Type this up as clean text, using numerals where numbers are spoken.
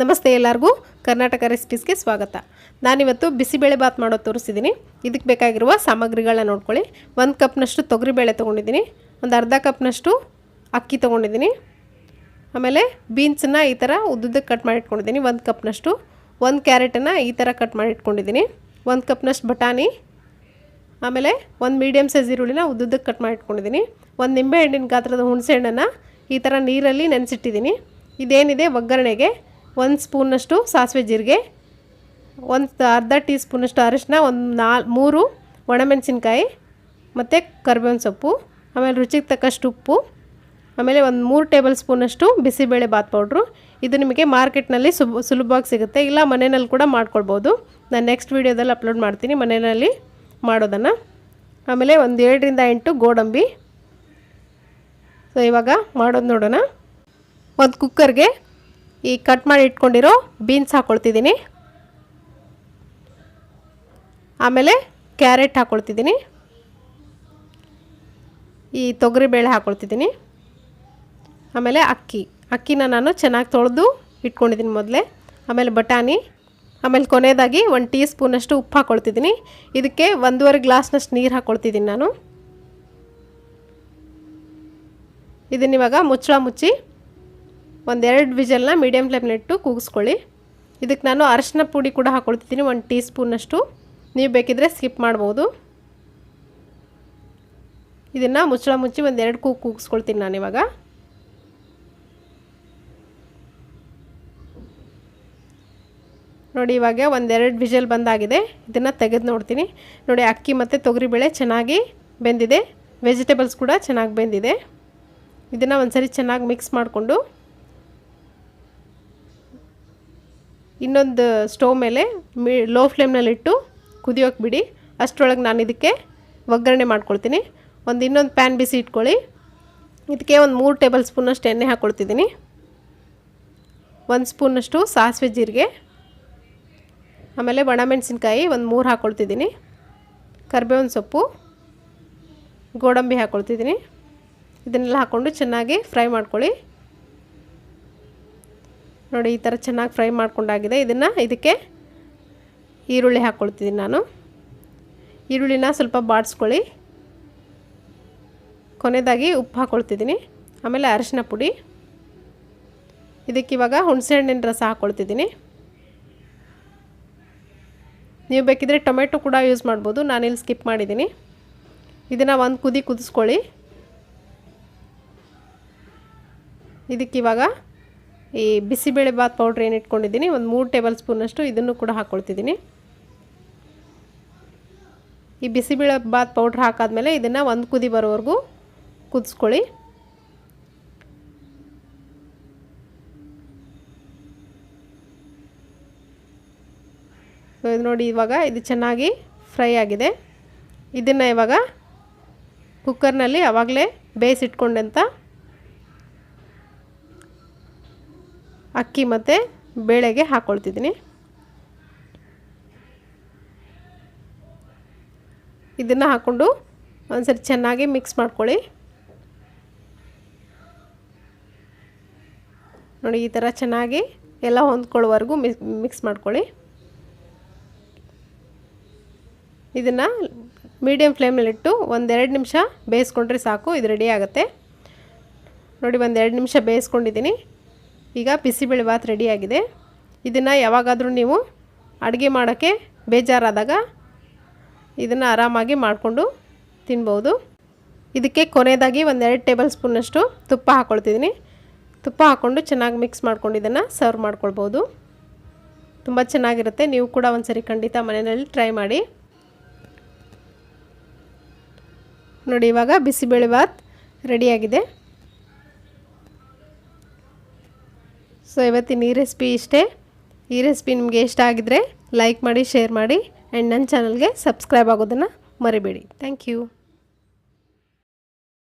ನಮಸ್ತೆ ಎಲ್ಲರಿಗೂ ಕರ್ನಾಟಕ ರೆಸಿಪೀಸ್ಗೆ ಸ್ವಾಗತ. ನಾನಿವತ್ತು ಬಿಸಿಬೇಳೆ ಬಾತ್ ಮಾಡೋದು ತೋರಿಸ್ತಿದ್ದೀನಿ. ಇದಕ್ಕೆ ಬೇಕಾಗಿರುವ ಸಾಮಗ್ರಿಗಳನ್ನ ನೋಡ್ಕೊಳ್ಳಿ. 1 ಕಪ್ನಷ್ಟು ತೊಗರಿಬೇಳೆ ತೊಗೊಂಡಿದ್ದೀನಿ, ಒಂದು ಅರ್ಧ ಕಪ್ನಷ್ಟು ಅಕ್ಕಿ ತೊಗೊಂಡಿದ್ದೀನಿ, ಆಮೇಲೆ ಬೀನ್ಸನ್ನು ಈ ಥರ ಉದ್ದುದ್ದಕ್ಕೆ ಕಟ್ ಮಾಡಿ ಇಟ್ಕೊಂಡಿದ್ದೀನಿ 1 ಕಪ್ನಷ್ಟು, 1 ಕ್ಯಾರೆಟನ್ನು ಈ ಥರ ಕಟ್ ಮಾಡಿ ಇಟ್ಕೊಂಡಿದ್ದೀನಿ, 1 ಕಪ್ನಷ್ಟು ಬಟಾಣಿ, ಆಮೇಲೆ 1 ಮೀಡಿಯಮ್ ಸೈಜ್ ಈರುಳ್ಳಿನ ಉದ್ದುದ್ದಕ್ಕೆ ಕಟ್ ಮಾಡಿ ಇಟ್ಕೊಂಡಿದ್ದೀನಿ, 1 ನಿಂಬೆಹಣ್ಣಿನ ಗಾತ್ರದ ಹುಣಸೆ ಹಣ್ಣನ್ನು ಈ ಥರ ನೀರಲ್ಲಿ ನೆನೆಸಿಟ್ಟಿದ್ದೀನಿ. ಇದೇನಿದೆ ಒಗ್ಗರಣೆಗೆ 1 ಸ್ಪೂನಷ್ಟು ಸಾಸಿವೆ ಜೀರಿಗೆ, ಅರ್ಧ ಟೀ ಸ್ಪೂನಷ್ಟು ಅರಿಶಿನ, 3 ಒಣಮೆಣಸಿನ್ಕಾಯಿ ಮತ್ತು ಕರಿಬೇವಿನ ಸೊಪ್ಪು, ಆಮೇಲೆ ರುಚಿಗೆ ತಕ್ಕಷ್ಟು ಉಪ್ಪು, ಆಮೇಲೆ 3 ಟೇಬಲ್ ಸ್ಪೂನಷ್ಟು ಬಿಸಿಬೇಳೆ ಬಾತ್ ಪೌಡ್ರು. ಇದು ನಿಮಗೆ ಮಾರ್ಕೆಟ್ನಲ್ಲಿ ಸುಲಭವಾಗಿ ಸಿಗುತ್ತೆ, ಇಲ್ಲ ಮನೆಯಲ್ಲಿ ಕೂಡ ಮಾಡ್ಕೊಳ್ಬೋದು. ನಾನು ನೆಕ್ಸ್ಟ್ ವೀಡಿಯೋದಲ್ಲಿ ಅಪ್ಲೋಡ್ ಮಾಡ್ತೀನಿ ಮನೆಯಲ್ಲಿ ಮಾಡೋದನ್ನು. ಆಮೇಲೆ 7 ರಿಂದ 8 ಗೋಡಂಬಿ. ಸೊ ಇವಾಗ ಮಾಡೋದು ನೋಡೋಣ. ಒಂದು ಕುಕ್ಕರ್ಗೆ ಈ ಕಟ್ ಮಾಡಿ ಇಟ್ಕೊಂಡಿರೋ ಬೀನ್ಸ್ ಹಾಕ್ಕೊಳ್ತಿದ್ದೀನಿ, ಆಮೇಲೆ ಕ್ಯಾರೆಟ್ ಹಾಕ್ಕೊಳ್ತಿದ್ದೀನಿ, ಈ ತೊಗರಿಬೇಳೆ ಹಾಕ್ಕೊಳ್ತಿದ್ದೀನಿ, ಆಮೇಲೆ ಅಕ್ಕಿನ ನಾನು ಚೆನ್ನಾಗಿ ತೊಳೆದು ಇಟ್ಕೊಂಡಿದ್ದೀನಿ ಮೊದಲೇ, ಆಮೇಲೆ ಬಟಾಣಿ, ಆಮೇಲೆ ಕೊನೆಯದಾಗಿ 1 ಟೀ ಸ್ಪೂನಷ್ಟು ಉಪ್ಪು ಹಾಕ್ಕೊಳ್ತಿದ್ದೀನಿ. ಇದಕ್ಕೆ 1.5 ಗ್ಲಾಸ್ನಷ್ಟು ನೀರು ಹಾಕ್ಕೊಳ್ತಿದ್ದೀನಿ ನಾನು. ಇದನ್ನಿವಾಗ ಮುಚ್ಚಳ ಮುಚ್ಚಿ 1-2 ವಿಜಲ್ನ ಮೀಡಿಯಮ್ ಫ್ಲೇಮ್ನಲ್ಲಿಟ್ಟು ಕೂಗಿಸ್ಕೊಳ್ಳಿ. ಇದಕ್ಕೆ ನಾನು ಅರಿಶಿನ ಪುಡಿ ಕೂಡ ಹಾಕ್ಕೊಳ್ತಿದ್ದೀನಿ 1 ಟೀ ಸ್ಪೂನಷ್ಟು, ನೀವು ಬೇಕಿದ್ದರೆ ಸ್ಕಿಪ್ ಮಾಡ್ಬೋದು. ಇದನ್ನು ಮುಚ್ಚಳ ಮುಚ್ಚಿ 1-2 ಕೂಗಿಸ್ಕೊಳ್ತೀನಿ ನಾನಿವಾಗ. ನೋಡಿ ಇವಾಗ 1-2 ವಿಜಲ್ ಬಂದಾಗಿದೆ. ಇದನ್ನು ತೆಗೆದು ನೋಡ್ತೀನಿ. ನೋಡಿ ಅಕ್ಕಿ ಮತ್ತು ತೊಗರಿಬೇಳೆ ಚೆನ್ನಾಗಿ ಬೆಂದಿದೆ, ವೆಜಿಟೇಬಲ್ಸ್ ಕೂಡ ಚೆನ್ನಾಗಿ ಬೆಂದಿದೆ. ಇದನ್ನು ಒಂದ್ಸರಿ ಚೆನ್ನಾಗಿ ಮಿಕ್ಸ್ ಮಾಡಿಕೊಂಡು ಇನ್ನೊಂದು ಸ್ಟವ್ ಮೇಲೆ ಲೋ ಫ್ಲೇಮ್ನಲ್ಲಿಟ್ಟು ಕುದಿಯೋಕೆ ಬಿಡಿ. ಅಷ್ಟರೊಳಗೆ ನಾನು ಇದಕ್ಕೆ ಒಗ್ಗರಣೆ ಮಾಡ್ಕೊಳ್ತೀನಿ. ಇನ್ನೊಂದು ಪ್ಯಾನ್ ಬಿಸಿ ಇಟ್ಕೊಳ್ಳಿ. ಇದಕ್ಕೆ 3 ಟೇಬಲ್ ಸ್ಪೂನಷ್ಟು ಎಣ್ಣೆ ಹಾಕ್ಕೊಳ್ತಿದ್ದೀನಿ, 1 ಸ್ಪೂನಷ್ಟು ಸಾಸಿವೆ ಜೀರಿಗೆ, ಆಮೇಲೆ ಒಣಮೆಣಸಿನ್ಕಾಯಿ 3 ಹಾಕ್ಕೊಳ್ತಿದ್ದೀನಿ, ಕರಿಬೇವಿನ ಸೊಪ್ಪು, ಗೋಡಂಬಿ ಹಾಕ್ಕೊಳ್ತಿದ್ದೀನಿ. ಇದನ್ನೆಲ್ಲ ಹಾಕ್ಕೊಂಡು ಚೆನ್ನಾಗಿ ಫ್ರೈ ಮಾಡ್ಕೊಳ್ಳಿ. ನೋಡಿ ಈ ಥರ ಚೆನ್ನಾಗಿ ಫ್ರೈ ಮಾಡ್ಕೊಂಡಾಗಿದೆ. ಇದಕ್ಕೆ ಈರುಳ್ಳಿ ಹಾಕ್ಕೊಳ್ತಿದ್ದೀನಿ ನಾನು. ಈರುಳ್ಳಿನ ಸ್ವಲ್ಪ ಬಾಡಿಸ್ಕೊಳ್ಳಿ. ಕೊನೆಯದಾಗಿ ಉಪ್ಪು ಹಾಕ್ಕೊಳ್ತಿದ್ದೀನಿ, ಆಮೇಲೆ ಅರಿಶಿನ ಪುಡಿ. ಇದಕ್ಕಿವಾಗ ಹುಣಸೆಹಣ್ಣಿನ ರಸ ಹಾಕ್ಕೊಳ್ತಿದ್ದೀನಿ. ನೀವು ಬೇಕಿದ್ರೆ ಟೊಮೆಟೊ ಕೂಡ ಯೂಸ್ ಮಾಡ್ಬೋದು, ನಾನಿಲ್ಲಿ ಸ್ಕಿಪ್ ಮಾಡಿದ್ದೀನಿ. ಇದನ್ನು 1 ಕುದಿ ಕುದಿಸ್ಕೊಳ್ಳಿ. ಇದಕ್ಕಿವಾಗ ಈ ಬಿಸಿಬೇಳೆ ಬಾತ್ ಪೌಡ್ರ್ ಏನು ಇಟ್ಕೊಂಡಿದ್ದೀನಿ 3 ಟೇಬಲ್ ಸ್ಪೂನಷ್ಟು ಇದನ್ನು ಕೂಡ ಹಾಕ್ಕೊಳ್ತಿದ್ದೀನಿ. ಈ ಬಿಸಿಬೇಳೆ ಬಾತ್ ಪೌಡ್ರ್ ಹಾಕಾದ್ಮೇಲೆ ಇದನ್ನು 1 ಕುದಿ ಬರೋವರೆಗೂ ಕುದಿಸ್ಕೊಳ್ಳಿ. ನೋಡಿ ಇವಾಗ ಇದು ಚೆನ್ನಾಗಿ ಫ್ರೈ ಆಗಿದೆ. ಇದನ್ನು ಇವಾಗ ಕುಕ್ಕರ್ನಲ್ಲಿ ಆವಾಗಲೇ ಬೇಯಿಸಿಟ್ಕೊಂಡಂಥ ಅಕ್ಕಿ ಮತ್ತು ಬೇಳೆಗೆ ಹಾಕ್ಕೊಳ್ತಿದ್ದೀನಿ. ಇದನ್ನು ಹಾಕ್ಕೊಂಡು ಒಂದ್ಸರಿ ಚೆನ್ನಾಗಿ ಮಿಕ್ಸ್ ಮಾಡ್ಕೊಳ್ಳಿ. ನೋಡಿ ಈ ಥರ ಚೆನ್ನಾಗಿ ಎಲ್ಲ ಹೊಂದ್ಕೊಳ್ಳೋವರೆಗೂ ಮಿಕ್ಸ್ ಮಾಡ್ಕೊಳ್ಳಿ. ಇದನ್ನು ಮೀಡಿಯಮ್ ಫ್ಲೇಮ್ನಲ್ಲಿಟ್ಟು 1-2 ನಿಮಿಷ ಬೇಯಿಸ್ಕೊಂಡ್ರೆ ಸಾಕು, ಇದು ರೆಡಿ ಆಗುತ್ತೆ. ನೋಡಿ 1-2 ನಿಮಿಷ ಬೇಯಿಸ್ಕೊಂಡಿದ್ದೀನಿ. ಈಗ ಬಿಸಿಬೇಳೆ ಬಾತ್ ರೆಡಿಯಾಗಿದೆ. ಇದನ್ನು ಯಾವಾಗಾದರೂ ನೀವು ಅಡುಗೆ ಮಾಡೋಕ್ಕೆ ಬೇಜಾರಾದಾಗ ಇದನ್ನು ಆರಾಮಾಗಿ ಮಾಡಿಕೊಂಡು ತಿನ್ಬೋದು. ಇದಕ್ಕೆ ಕೊನೆಯದಾಗಿ 1-2 ಟೇಬಲ್ ಸ್ಪೂನಷ್ಟು ತುಪ್ಪ ಹಾಕ್ಕೊಳ್ತಿದ್ದೀನಿ. ತುಪ್ಪ ಹಾಕ್ಕೊಂಡು ಚೆನ್ನಾಗಿ ಮಿಕ್ಸ್ ಮಾಡ್ಕೊಂಡು ಇದನ್ನು ಸರ್ವ್ ಮಾಡ್ಕೊಳ್ಬೋದು. ತುಂಬ ಚೆನ್ನಾಗಿರುತ್ತೆ. ನೀವು ಕೂಡ ಒಂದ್ಸರಿ ಖಂಡಿತ ಮನೆಯಲ್ಲಿ ಟ್ರೈ ಮಾಡಿ. ನೋಡಿ ಇವಾಗ ಬಿಸಿಬೇಳೆ ಬಾತ್ ರೆಡಿಯಾಗಿದೆ. ಸೊ ಇವತ್ತಿನ ಈ ರೆಸಿಪಿ ಇಷ್ಟೇ. ಈ ರೆಸಿಪಿ ನಿಮಗೆ ಇಷ್ಟ ಆಗಿದ್ದರೆ ಲೈಕ್ ಮಾಡಿ, ಶೇರ್ ಮಾಡಿ, ಆ್ಯಂಡ್ ನನ್ನ ಚಾನಲ್ಗೆ ಸಬ್ಸ್ಕ್ರೈಬ್ ಆಗೋದನ್ನು ಮರಿಬೇಡಿ. Thank you.